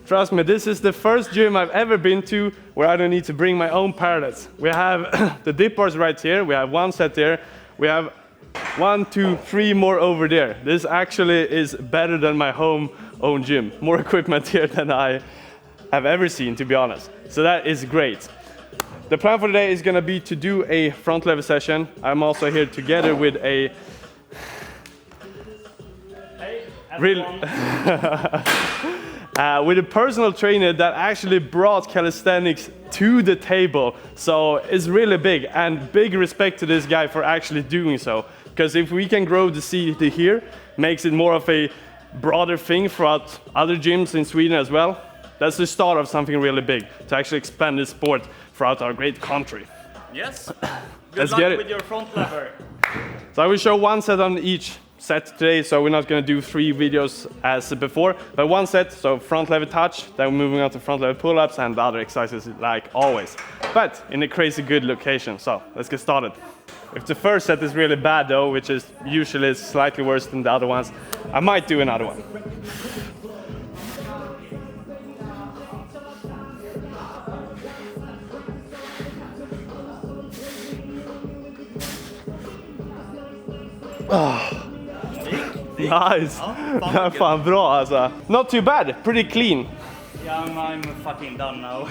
Trust me, this is the first gym I've ever been to where I don't need to bring my own parallettes. We have the dip bars right here, we have one set there, we have 1, 2, 3 more over there. This actually is better than my own gym. More equipment here than I have ever seen, to be honest. So that is great. The plan for today is gonna be to do a front lever session. I'm also here together with a with a personal trainer that actually brought calisthenics to the table. So it's really big, and big respect to this guy for actually doing so. Because if we can grow the CT here, makes it more of a broader thing throughout other gyms in Sweden as well. That's the start of something really big, to actually expand this sport throughout our great country. Yes. Good luck with your front lever. So I will show one set on each set today, so we're not going to do 3 videos as before, but one set, so front lever touch, then we're moving on to front lever pull-ups and the other exercises like always, but in a crazy good location. So let's get started. If the first set is really bad though, which is usually slightly worse than the other ones, I might do another one. Nice! Fan bra alltså. Not too bad, pretty clean. Yeah, I'm fucking done now.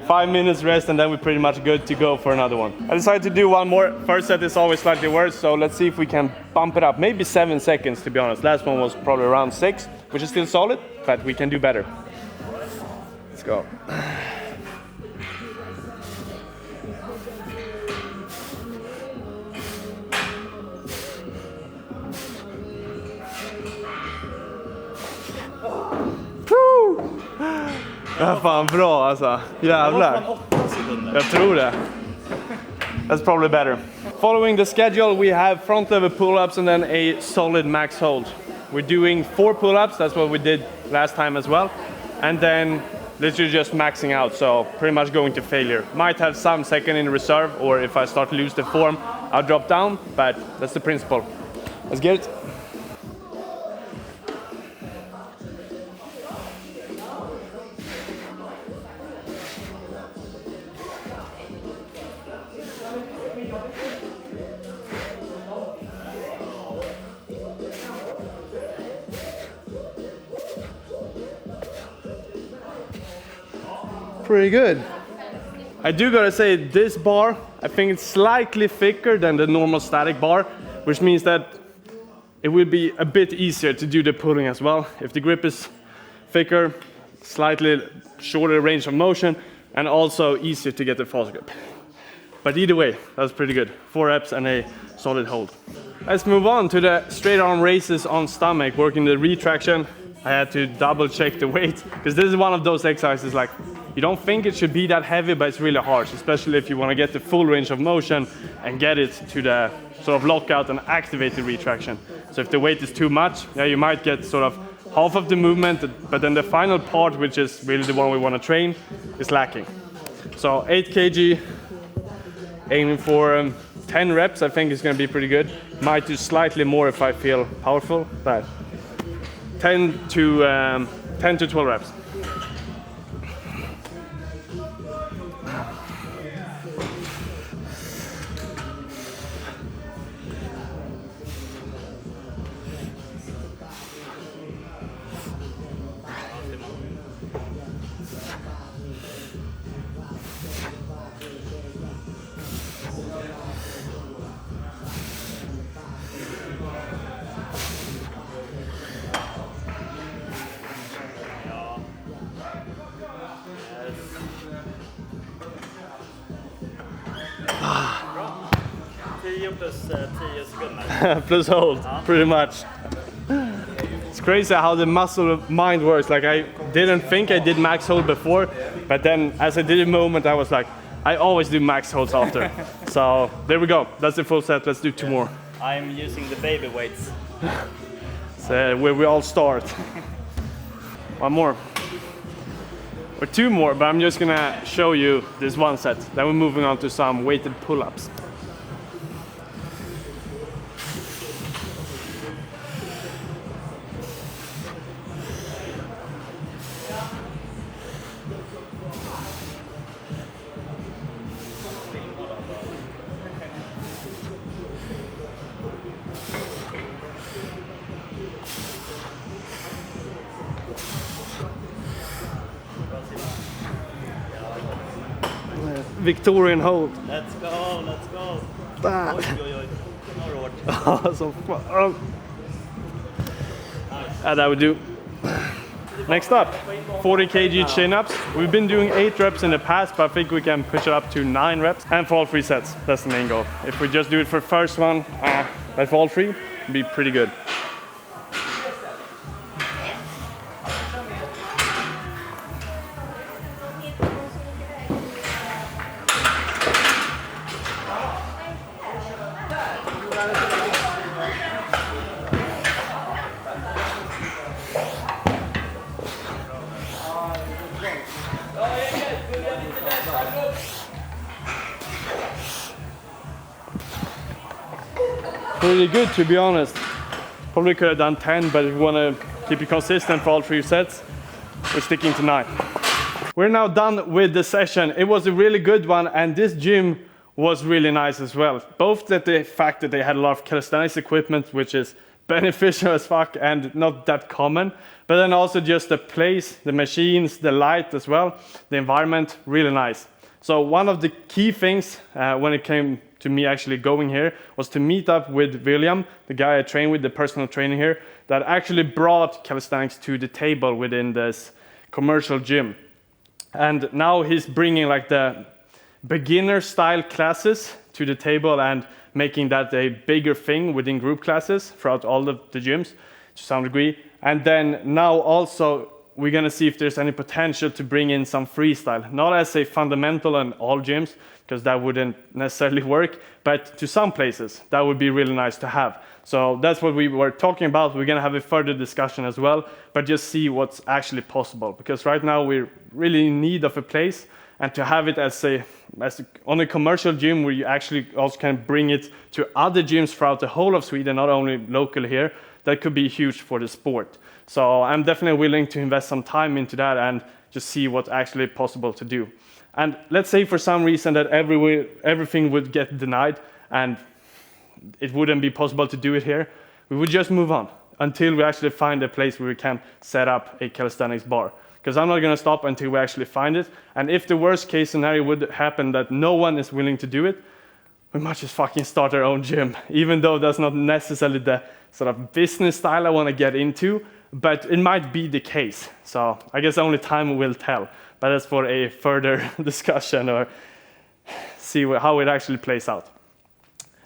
5 minutes rest and then we're pretty much good to go for another one. I decided to do one more. First set is always slightly worse, so let's see if we can bump it up. Maybe 7 seconds, to be honest. Last one was probably around 6, which is still solid, but we can do better. Let's go. Det är fan bra alltså. Jävlar. Jag tror det. That's probably better. Following the schedule, we have front lever pull-ups and then a solid max hold. We're doing 4 pull-ups, that's what we did last time as well. And then literally just maxing out, so pretty much going to failure. Might have some second in reserve, or if I start to lose the form, I'll drop down, but that's the principle. Let's get it. Pretty good. I do gotta say, this bar, I think it's slightly thicker than the normal static bar, which means that it will be a bit easier to do the pulling as well. If the grip is thicker, slightly shorter range of motion, and also easier to get the false grip. But either way, that was pretty good. 4 reps and a solid hold. Let's move on to the straight arm raises on stomach, working the retraction. I had to double check the weight, because this is one of those exercises like, you don't think it should be that heavy, but it's really harsh, especially if you want to get the full range of motion and get it to the sort of lockout and activate the retraction. So if the weight is too much, yeah, you might get sort of half of the movement, but then the final part, which is really the one we want to train, is lacking. So 8 kg, aiming for 10 reps, I think is going to be pretty good. Might do slightly more if I feel powerful, but 10 to 12 reps. Plus hold, pretty much. It's crazy how the muscle mind works. Like, I didn't think I did max hold before, but then as I did a moment, I was like, I always do max holds after. So there we go. That's the full set. Let's do 2 more. I'm using the baby weights. So where we all start. 1 more. Or 2 more, but I'm just gonna show you this one set. Then we're moving on to some weighted pull-ups. Victorian hold. Let's go, let's go. Ah. Oj, oj, oj. Några år. Som fan. That would do. Next up, 40 kg chin-ups. We've been doing 8 reps in the past, but I think we can push it up to 9 reps and for all 3 sets. That's the main goal. If we just do it for first one, but for all 3, it'd be pretty good. Pretty good, to be honest. Probably could have done 10, but if you want to keep it consistent for all 3 sets, we're sticking to 9. We're now done with the session. It was a really good one, and this gym was really nice as well. Both that the fact that they had a lot of calisthenics equipment, which is beneficial as fuck and not that common, but then also just the place, the machines, the light as well, the environment, really nice. So one of the key things when it came to me actually going here was to meet up with William, the guy I train with, the personal trainer here, that actually brought calisthenics to the table within this commercial gym. And now he's bringing like the beginner style classes to the table and making that a bigger thing within group classes throughout all of the gyms to some degree. And then now also we're gonna see if there's any potential to bring in some freestyle, not as a fundamental in all gyms, because that wouldn't necessarily work, but to some places that would be really nice to have. So that's what we were talking about. We're gonna have a further discussion as well, but just see what's actually possible, because right now we're really in need of a place, and to have it on a commercial gym where you actually also can bring it to other gyms throughout the whole of Sweden, not only locally here, that could be huge for the sport. So I'm definitely willing to invest some time into that and just see what's actually possible to do. And let's say for some reason that everything would get denied and it wouldn't be possible to do it here, we would just move on until we actually find a place where we can set up a calisthenics bar. Because I'm not going to stop until we actually find it. And if the worst case scenario would happen that no one is willing to do it, we might just fucking start our own gym, even though that's not necessarily the sort of business style I want to get into, but it might be the case. So I guess only time will tell, but that's for a further discussion or see how it actually plays out.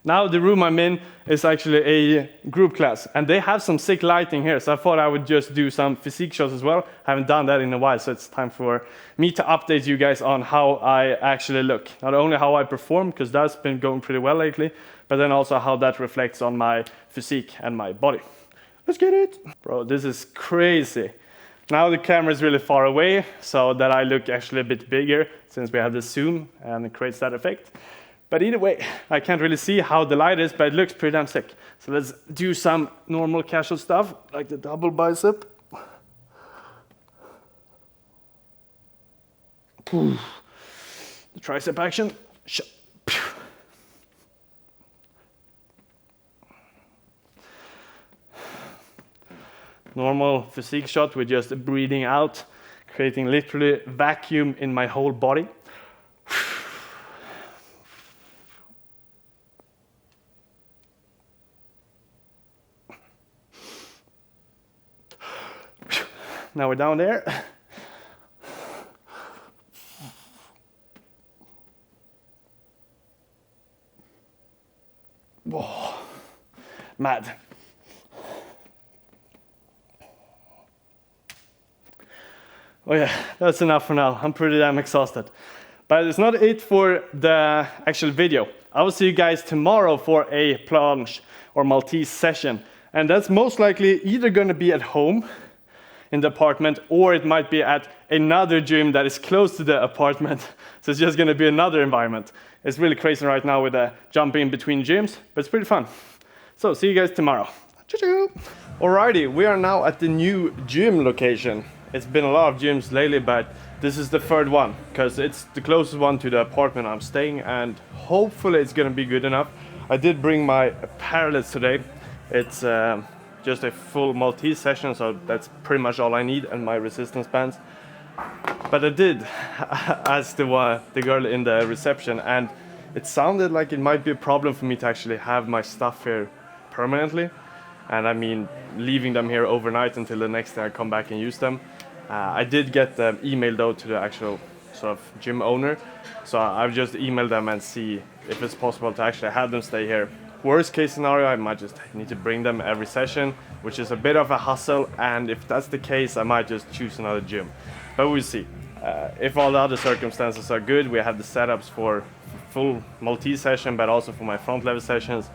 Now the room I'm in is actually a group class, and they have some sick lighting here, so I thought I would just do some physique shots as well. I haven't done that in a while, so it's time for me to update you guys on how I actually look. Not only how I perform, because that's been going pretty well lately, but then also how that reflects on my physique and my body. Let's get it! Bro, this is crazy. Now the camera is really far away, so that I look actually a bit bigger, since we have the zoom, and it creates that effect. But either way, I can't really see how the light is, but it looks pretty damn sick. So let's do some normal casual stuff, like the double bicep. The tricep action. Normal physique shot with just breathing out, creating literally vacuum in my whole body. Now we're down there. Whoa, mad. Oh yeah, that's enough for now. I'm pretty damn exhausted. But it's not it for the actual video. I will see you guys tomorrow for a planche or Maltese session. And that's most likely either gonna be at home in the apartment, or it might be at another gym that is close to the apartment. So it's just gonna be another environment. It's really crazy right now with the jumping between gyms, but it's pretty fun. So see you guys tomorrow. Choo-choo. Alrighty, we are now at the new gym location. It's been a lot of gyms lately, but this is the third one, because it's the closest one to the apartment I'm staying, and hopefully it's gonna be good enough. I did bring my parallettes today. It's just a full Maltese session, so that's pretty much all I need, and my resistance bands. But I did ask the girl in the reception, and it sounded like it might be a problem for me to actually have my stuff here permanently. And I mean, leaving them here overnight until the next day I come back and use them. I did get the email though to the actual sort of gym owner. So I've just emailed them and see if it's possible to actually have them stay here. Worst case scenario, I might just need to bring them every session, which is a bit of a hassle. And if that's the case, I might just choose another gym. But we'll see. If all the other circumstances are good, we have the setups for full multi-session, but also for my front lever sessions,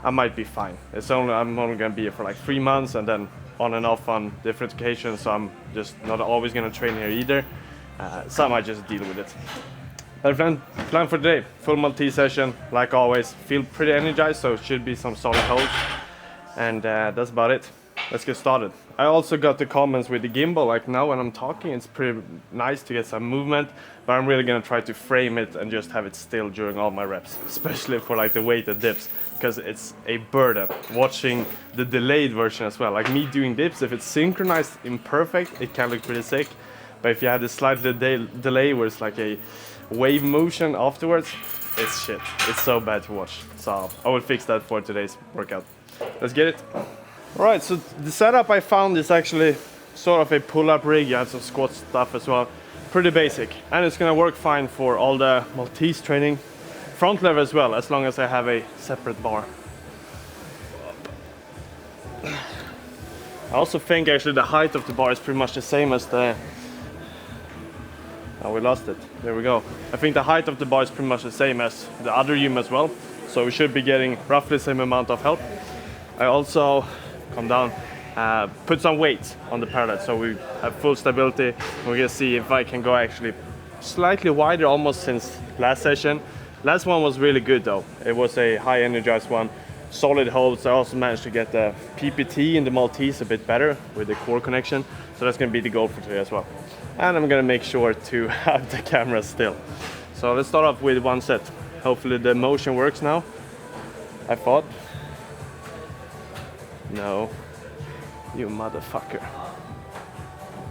I might be fine. I'm only going to be here for like 3 months, and then on and off on different occasions, so I'm just not always going to train here either. So I might just deal with it. But plan for today, full multi-session, like always. Feel pretty energized, so it should be some solid holds. And that's about it. Let's get started. I also got the comments with the gimbal, like now when I'm talking, it's pretty nice to get some movement, but I'm really gonna try to frame it and just have it still during all my reps, especially for like the weighted dips, because it's a burden watching the delayed version as well. Like me doing dips, if it's synchronized imperfect, it can look pretty sick, but if you have the slight delay where it's like a wave motion afterwards, it's shit. It's so bad to watch. So I will fix that for today's workout. Let's get it. Alright, so the setup I found is actually sort of a pull-up rig. You have some squat stuff as well. Pretty basic. And it's gonna work fine for all the Maltese training. Front lever as well, as long as I have a separate bar. I also think actually the height of the bar is pretty much the same as the... Oh, we lost it. There we go. I think the height of the bar is pretty much the same as the other gym as well. So we should be getting roughly the same amount of help. I also... come down, put some weights on the parallel so we have full stability. We're gonna see if I can go actually slightly wider almost since last session. Last one was really good though. It was a high energized one, solid holds. I also managed to get the PPT in the Maltese a bit better with the core connection. So that's gonna be the goal for today as well. And I'm gonna make sure to have the camera still. So let's start off with one set. Hopefully the motion works now, I thought. No, you motherfucker.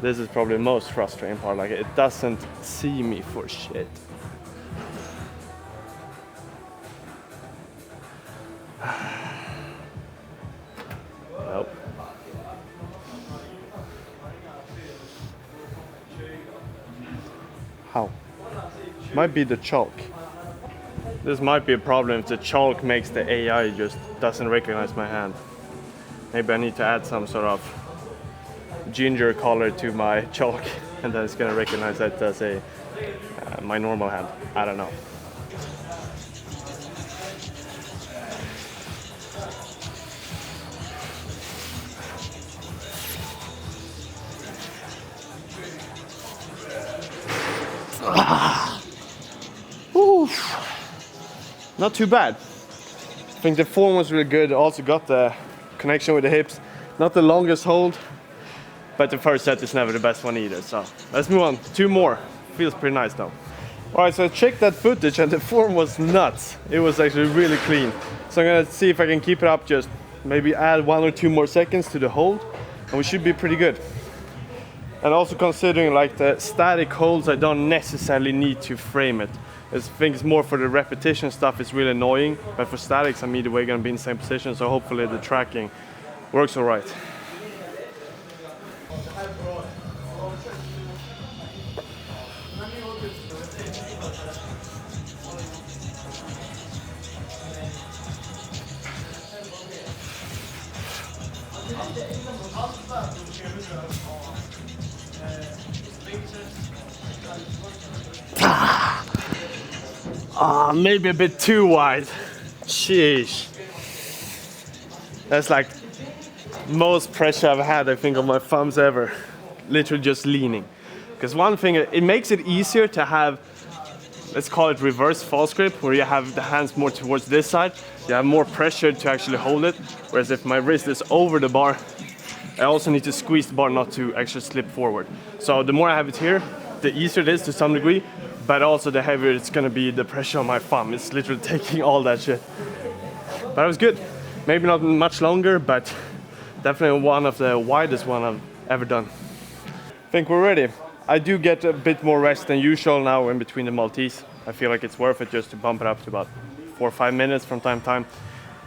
This is probably the most frustrating part, like it doesn't see me for shit. Nope. How? Might be the chalk. This might be a problem if the chalk makes the AI just doesn't recognize my hand. Maybe I need to add some sort of ginger color to my chalk, and then it's gonna recognize that as my normal hand. I don't know. Not too bad. I think the form was really good. Also got the connection with the hips. Not the longest hold, but the first set is never the best one either. So let's move on. 2 more. Feels pretty nice though. Alright, so I checked that footage and the form was nuts. It was actually really clean. So I'm gonna see if I can keep it up, just maybe add 1 or 2 more seconds to the hold, and we should be pretty good. And also considering like the static holds, I don't necessarily need to frame it. I think it's more for the repetition stuff, it's really annoying, but for statics I'm either way gonna be in the same position, so hopefully the tracking works all right. Maybe a bit too wide. Sheesh. That's like most pressure I've had, I think, on my thumbs ever. Literally just leaning. Because one thing, it makes it easier to have, let's call it reverse false grip, where you have the hands more towards this side. You have more pressure to actually hold it. Whereas if my wrist is over the bar, I also need to squeeze the bar not to actually slip forward. So the more I have it here, the easier it is to some degree, but also the heavier it's gonna be the pressure on my thumb. It's literally taking all that shit. But it was good. Maybe not much longer, but definitely one of the widest one I've ever done. I think we're ready. I do get a bit more rest than usual now in between the Maltese. I feel like it's worth it just to bump it up to about 4 or 5 minutes from time to time,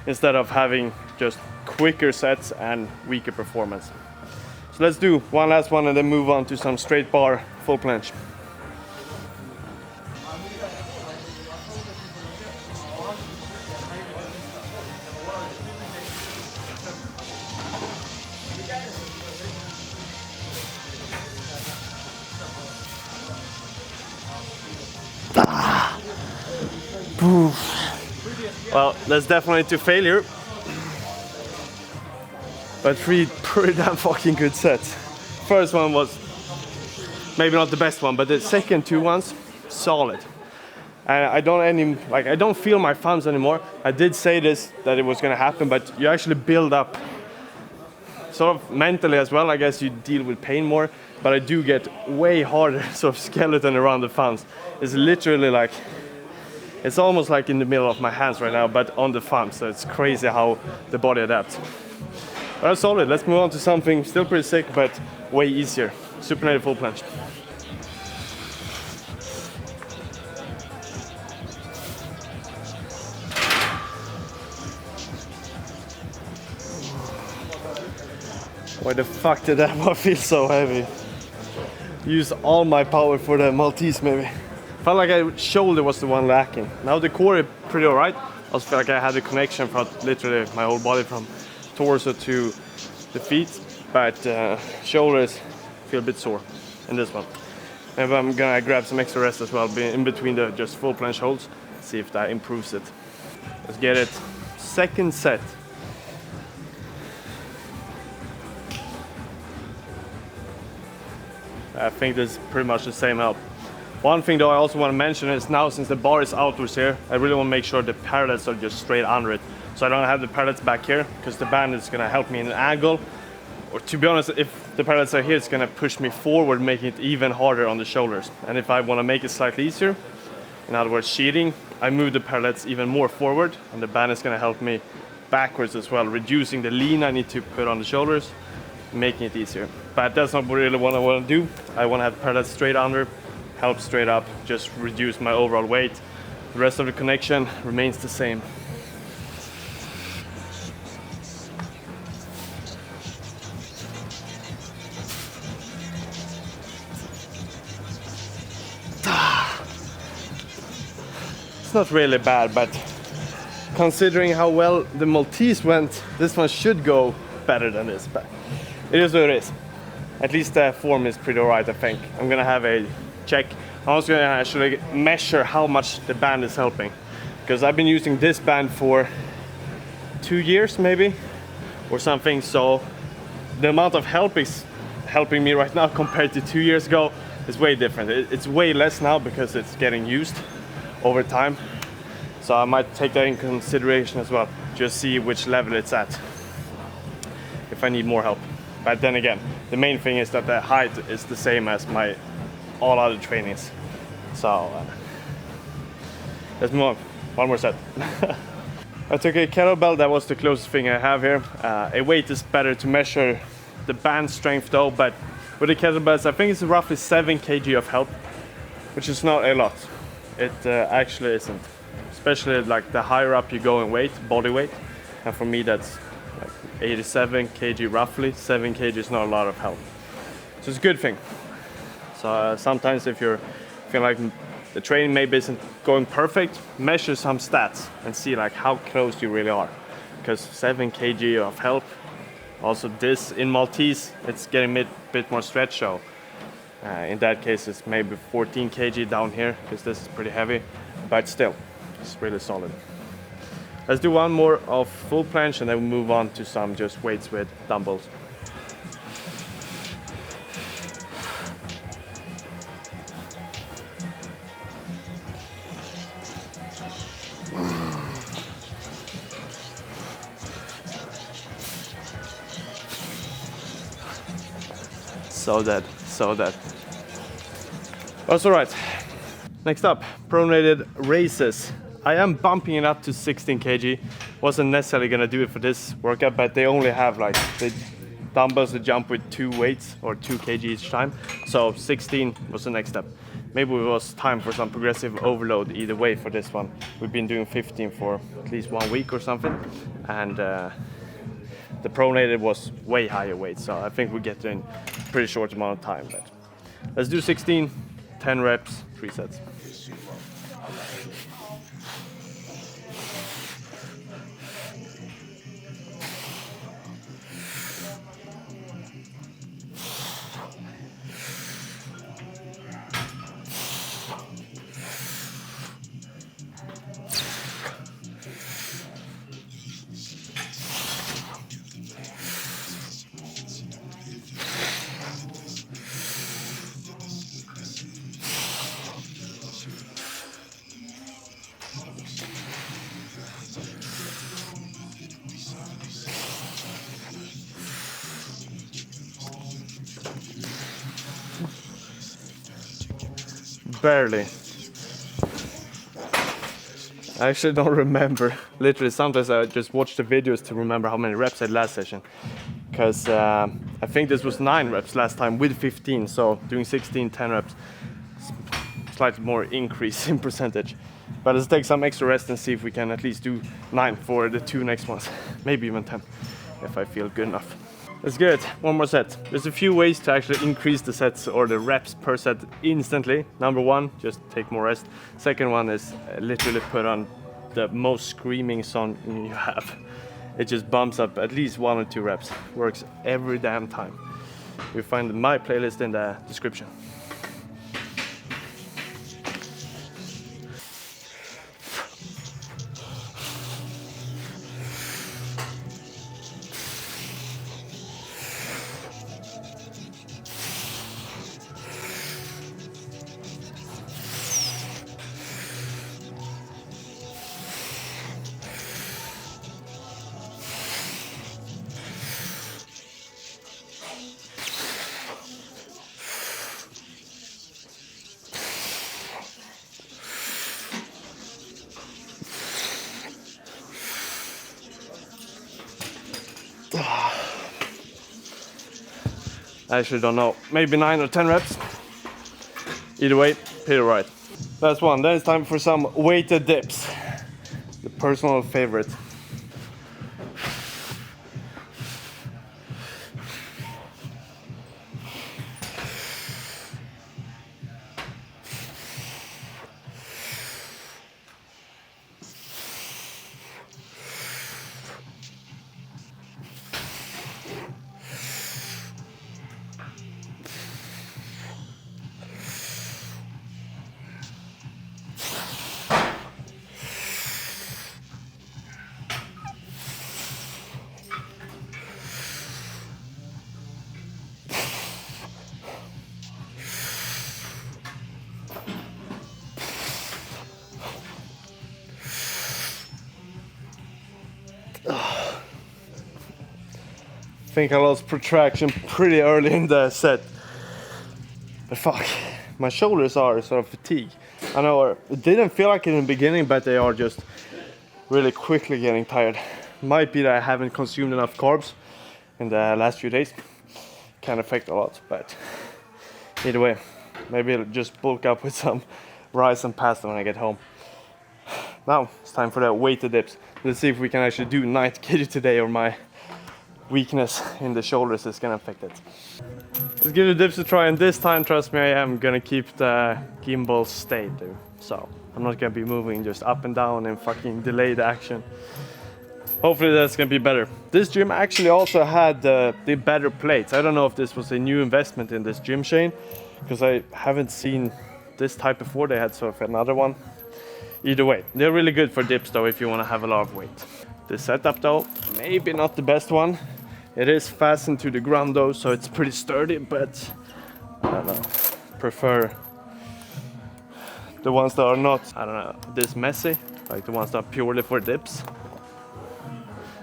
instead of having just quicker sets and weaker performance. So let's do one last one and then move on to some straight bar full planche. Well, that's definitely to failure, but 3 pretty damn fucking good sets. First one was maybe not the best one, but the second 2 ones, solid. And I don't feel my thumbs anymore. I did say this, that it was gonna happen, but you actually build up sort of mentally as well. I guess you deal with pain more, but I do get way harder sort of skeleton around the thumbs. It's literally like, it's almost like in the middle of my hands right now, but on the thumb, so it's crazy how the body adapts. But that's solid. Let's move on to something still pretty sick, but way easier. Supinated full planche. Why the fuck did that one feel so heavy? Use all my power for the Maltese maybe. Felt like my shoulder was the one lacking. Now the core is pretty alright. I also feel like I had the connection from literally my whole body from torso to the feet, but shoulders feel a bit sore in this one. Maybe I'm gonna grab some extra rest as well in between the just full planche holds, see if that improves it. Let's get it. Second set. I think this is pretty much the same help. One thing though I also want to mention is now, since the bar is outwards here, I really want to make sure the parallels are just straight under it. So I don't have the parallels back here, because the band is going to help me in an angle. Or to be honest, if the parallels are here, it's going to push me forward, making it even harder on the shoulders. And if I want to make it slightly easier, in other words cheating, I move the parallels even more forward, and the band is going to help me backwards as well, reducing the lean I need to put on the shoulders, making it easier. But that's not really what I want to do. I want to have parallels straight under, help straight up, just reduce my overall weight. The rest of the connection remains the same. It's not really bad, but considering how well the Maltese went, this one should go better than this, but it is what it is. At least the form is pretty alright, I think. I'm gonna have a check. I'm also gonna actually measure how much the band is helping, because I've been using this band for 2 years maybe or something, so the amount of help is helping me right now compared to 2 years ago is way different. It's way less now because it's getting used over time, so I might take that in consideration as well, just see which level it's at if I need more help. But then again, the main thing is that the height is the same as my all other trainings. So let's move on. One more set. I took a kettlebell. That was the closest thing I have here. A weight is better to measure the band strength though, but with the kettlebells I think it's roughly 7 kg of help, which is not a lot. It actually isn't, especially like the higher up you go in weight, body weight, and for me that's like 87 kg roughly. 7 kg is not a lot of help, so it's a good thing. So sometimes if you're feeling like the training maybe isn't going perfect, measure some stats and see like how close you really are, because 7 kg of help. Also this in Maltese, it's getting a bit more stretch, so in that case it's maybe 14 kg down here, because this is pretty heavy, but still it's really solid. Let's do one more of full planche and then we'll move on to some just weights with dumbbells. So dead, so dead. That's all right. Next up, pronated raises. I am bumping it up to 16 kg. Wasn't necessarily gonna do it for this workout, but they only have like, they dumbbells to jump with 2 weights or 2 kg each time. So 16 was the next step. Maybe it was time for some progressive overload either way for this one. We've been doing 15 for at least 1 week or something, and the Pronated was way higher weight, so I think we get there in a pretty short amount of time. But let's do 16, 10 reps, 3 sets. Barely. I actually don't remember. Literally, sometimes I just watch the videos to remember how many reps I had last session. Because I think this was 9 reps last time with 15, so doing 16, 10 reps, slightly more increase in percentage. But let's take some extra rest and see if we can at least do 9 for the 2 next ones. Maybe even 10, if I feel good enough. Let's get it, 1 more set. There's a few ways to actually increase the sets or the reps per set instantly. Number 1, just take more rest. Second one is literally put on the most screaming song you have. It just bumps up at least 1 or 2 reps. Works every damn time. You'll find my playlist in the description. I actually don't know, maybe 9 or 10 reps. Either way, pretty right. Last one, then it's time for some weighted dips. The personal favorite. I think I lost protraction pretty early in the set. But fuck, my shoulders are sort of fatigued. I know it didn't feel like it in the beginning, but they are just really quickly getting tired. Might be that I haven't consumed enough carbs in the last few days. Can affect a lot, but either way, maybe I'll just bulk up with some rice and pasta when I get home. Now it's time for the weighted dips. Let's see if we can actually do 90 kg today, or my weakness in the shoulders is gonna affect it. Let's give the dips a try, and this time, trust me, I am gonna keep the gimbal stayed, so I'm not gonna be moving just up and down and fucking delay the action. Hopefully that's gonna be better. This gym actually also had the better plates. I don't know if this was a new investment in this gym chain, because I haven't seen this type before. They had sort of another one. Either way, they're really good for dips though if you want to have a lot of weight. The setup though, maybe not the best one. It is fastened to the ground though, so it's pretty sturdy, but I don't know. Prefer the ones that are not, I don't know, this messy, like the ones that are purely for dips.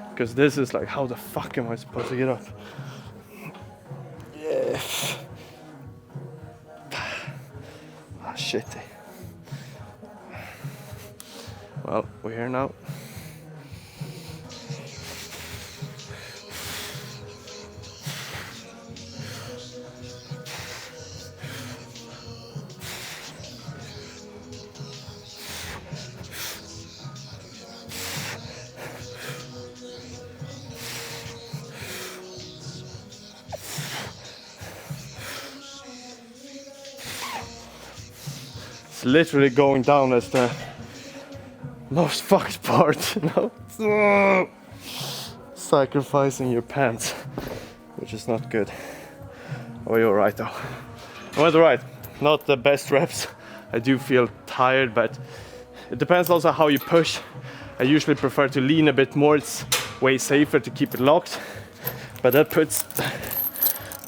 Because this is like, how the fuck am I supposed to get up? Yeah. Ah, shitty. Well, we're here now. It's literally going down as the most fucked part, you know? Sacrificing your pants, which is not good. Oh, you're right though. I went right. Not the best reps. I do feel tired, but it depends also how you push. I usually prefer to lean a bit more. It's way safer to keep it locked, but that puts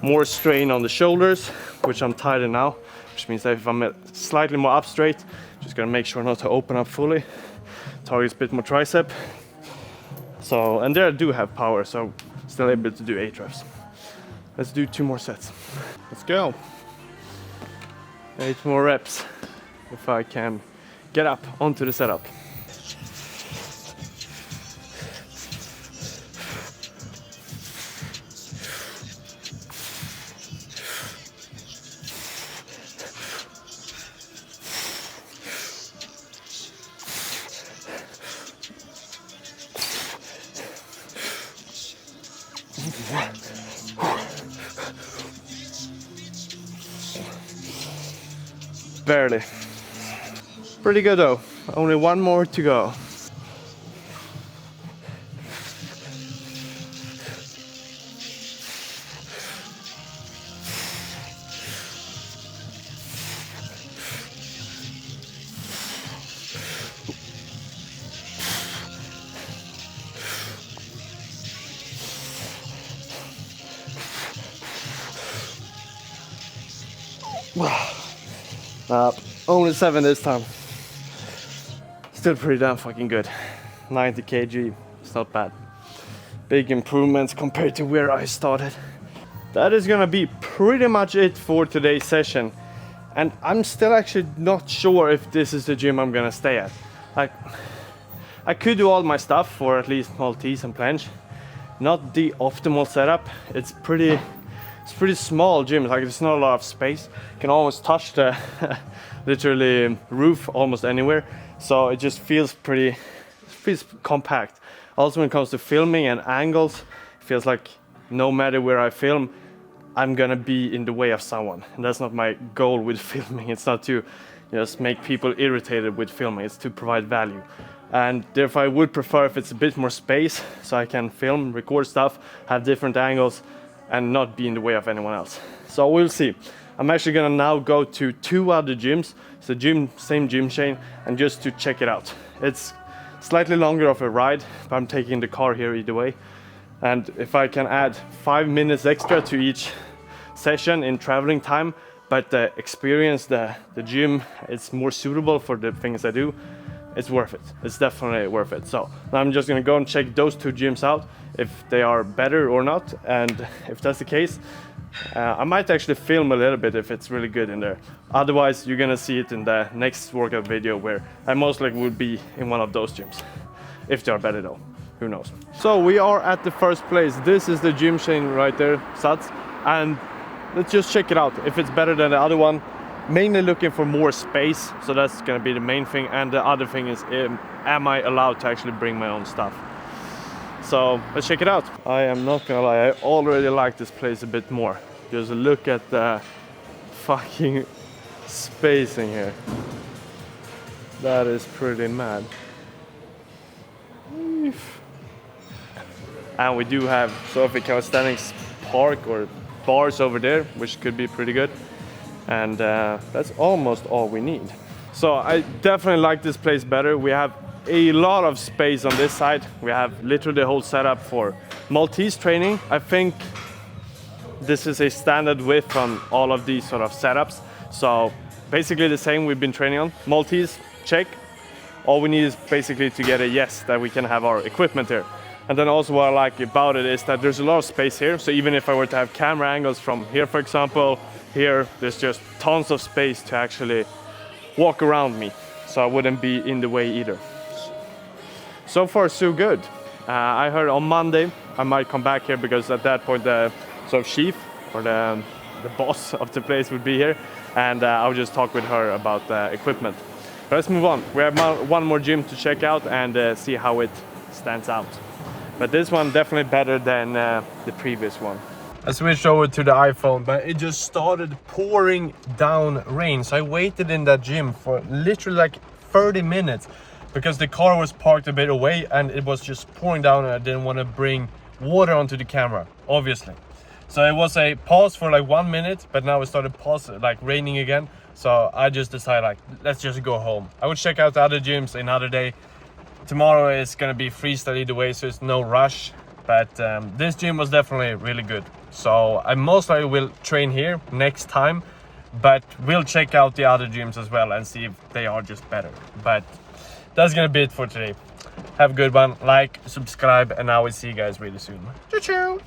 more strain on the shoulders, which I'm tighter now, which means that if I'm slightly more up straight, just gonna make sure not to open up fully. Targets a bit more tricep. So, and there I do have power, so still able to do 8 reps. Let's do 2 more sets. Let's go. 8 more reps, if I can get up onto the setup. Barely. Pretty good though. Only 1 more to go. Only 7 this time. Still pretty damn fucking good. 90 kg, it's not bad. Big improvements compared to where I started. That is gonna be pretty much it for today's session. And I'm still actually not sure if this is the gym I'm gonna stay at. Like, I could do all my stuff for at least Maltese and Planche. Not the optimal setup. It's pretty small gym. Like, there's not a lot of space. You can almost touch the literally roof almost anywhere. So it just feels compact. Also when it comes to filming and angles, it feels like no matter where I film, I'm gonna be in the way of someone. And that's not my goal with filming. It's not to just make people irritated with filming. It's to provide value. And therefore I would prefer if it's a bit more space so I can film, record stuff, have different angles, and not be in the way of anyone else. So we'll see. I'm actually gonna now go to 2 other gyms. It's the same gym chain, and just to check it out. It's slightly longer of a ride, but I'm taking the car here either way. And if I can add 5 minutes extra to each session in traveling time, but the experience, the gym, it's more suitable for the things I do, it's worth it. It's definitely worth it. So now I'm just gonna go and check those 2 gyms out, if they are better or not. And if that's the case, I might actually film a little bit if it's really good in there. Otherwise, you're gonna see it in the next workout video where I most likely will be in one of those gyms. If they are better though, who knows. So we are at the first place. This is the gym chain right there, Sats. And let's just check it out, if it's better than the other one. Mainly looking for more space, so that's gonna be the main thing. And the other thing is, am I allowed to actually bring my own stuff? So let's check it out. I am not gonna lie, I already like this place a bit more. Just look at the fucking spacing here. That is pretty mad. And we do have Sophie Calisthenics Park or bars over there, which could be pretty good. And that's almost all we need. So I definitely like this place better. We have a lot of space on this side. We have literally the whole setup for Maltese training. I think this is a standard width on all of these sort of setups. So basically the same we've been training on. Maltese, check. All we need is basically to get a yes that we can have our equipment here. And then also what I like about it is that there's a lot of space here. So even if I were to have camera angles from here, for example, here, there's just tons of space to actually walk around me. So I wouldn't be in the way either. So far, so good. I heard on Monday I might come back here because at that point the sort of chief or the boss of the place would be here, and I'll just talk with her about the equipment. But let's move on. We have 1 more gym to check out and see how it stands out. But this one definitely better than the previous one. I switched over to the iPhone, but it just started pouring down rain. So I waited in that gym for literally like 30 minutes because the car was parked a bit away and it was just pouring down and I didn't want to bring water onto the camera, obviously. So it was a pause for like 1 minute, but now it started like raining again. So I just decided like, let's just go home. I would check out the other gyms another day. Tomorrow is gonna be freestyle either way, so it's no rush. But this gym was definitely really good. So I most likely will train here next time, but we'll check out the other gyms as well and see if they are just better. But that's gonna be it for today. Have a good one, like, subscribe, and I will see you guys really soon. Ciao, ciao.